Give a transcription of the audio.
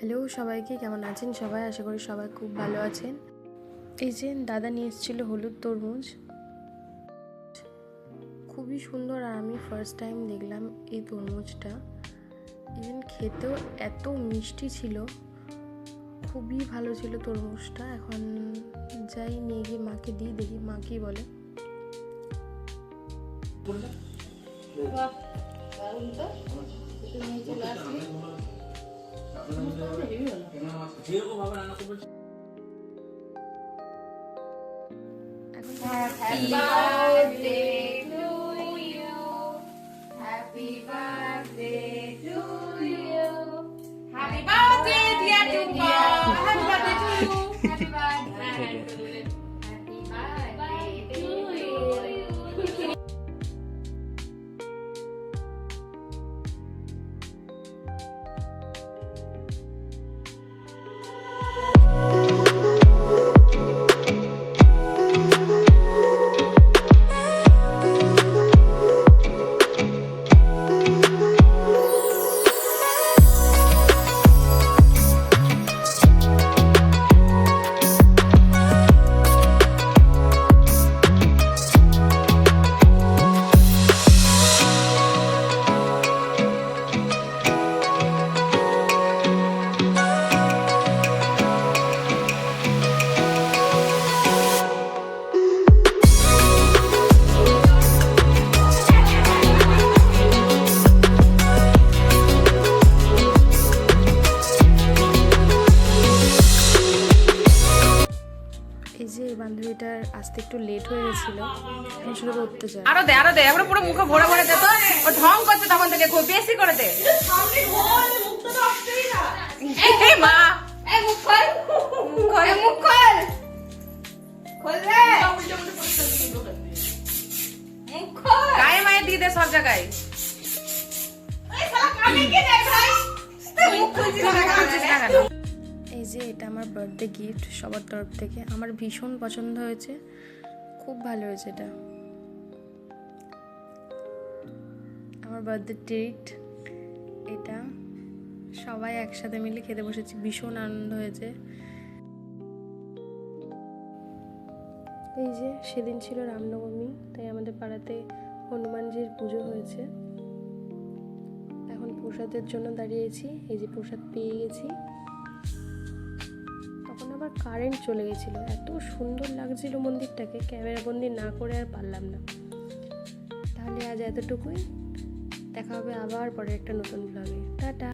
Hello সবাইকে, কেমন আছেন সবাই? আশা করি সবাই খুব ভালো আছেন। এই যে দাদা নিয়ে এসেছিল হলুদ তরমুজ, খুবই সুন্দর। আর আমি ফার্স্ট টাইম দেখলাম এই তরমুজটা। ইভেন খেতেও এত মিষ্টি ছিল, খুবই ভালো ছিল তরমুজটা। এখন যাই নিয়ে গিয়ে মাকে দিই, দেখি মা কি বলে। Happy birthday to you. Happy birthday to you. Happy birthday, dear Tumba. Happy birthday to you. Happy birthday. Happy birthday to you. এই যে এই বান্ধবীটার আসতে একটু লেট হয়ে গেছিল, এখন শুধু করতে চায়। আরো দে আমরা পুরো মুখে ভরে ভরে দে তো। ও ঢং করছে তখন থেকে, খুব বেশি করে দে। এই মা, এই মুখ খোল, মুখ খোল, খোল রে মুখ খোল। গায়ে মায়ে দিয়ে দে সব জায়গায়। এই শালা কানে কে যায় ভাই? মুখ খুলছিস না কেন? এই যে এটা আমার বার্থডে গিফট সবার তরফ থেকে, আমার ভীষণ পছন্দ হয়েছে, খুব ভালো হয়েছে। এটা আমার বার্থডে ট্রিট, এটা সবাই একসাথে মিলে খেতে বসেছি, ভীষণ আনন্দ হয়েছে। এই যে সেদিন ছিল রামনবমী, তাই আমাদের পাড়াতে হনুমানজির পুজো হয়েছে। এখন প্রসাদের জন্য দাঁড়িয়েছি, এই যে প্রসাদ পেয়ে গেছি। তখন আবার কারেন্ট চলে গেছিলো, এত সুন্দর লাগছিল মন্দিরটাকে, ক্যামেরা বন্দি না করে আর পারলাম না। তাহলে আজ এতটুকুই, দেখা হবে আবার পরে একটা নতুন ব্লগে। টাটা।